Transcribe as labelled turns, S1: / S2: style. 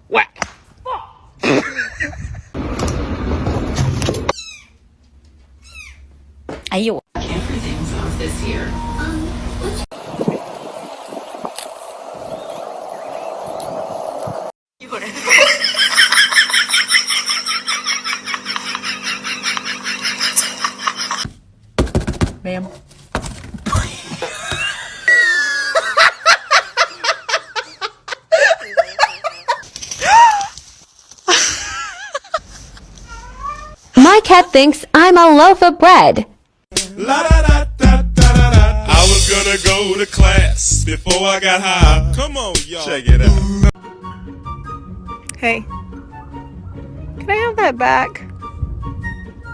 S1: Whack.
S2: 아이요.
S3: Everything's off this year.
S2: Ma'am.
S4: My cat thinks I'm a loaf of bread.
S5: La da da da da da da. I was gonna go to class before I got high. Come on, y'all. Check it out.
S6: Hey, can I have that back?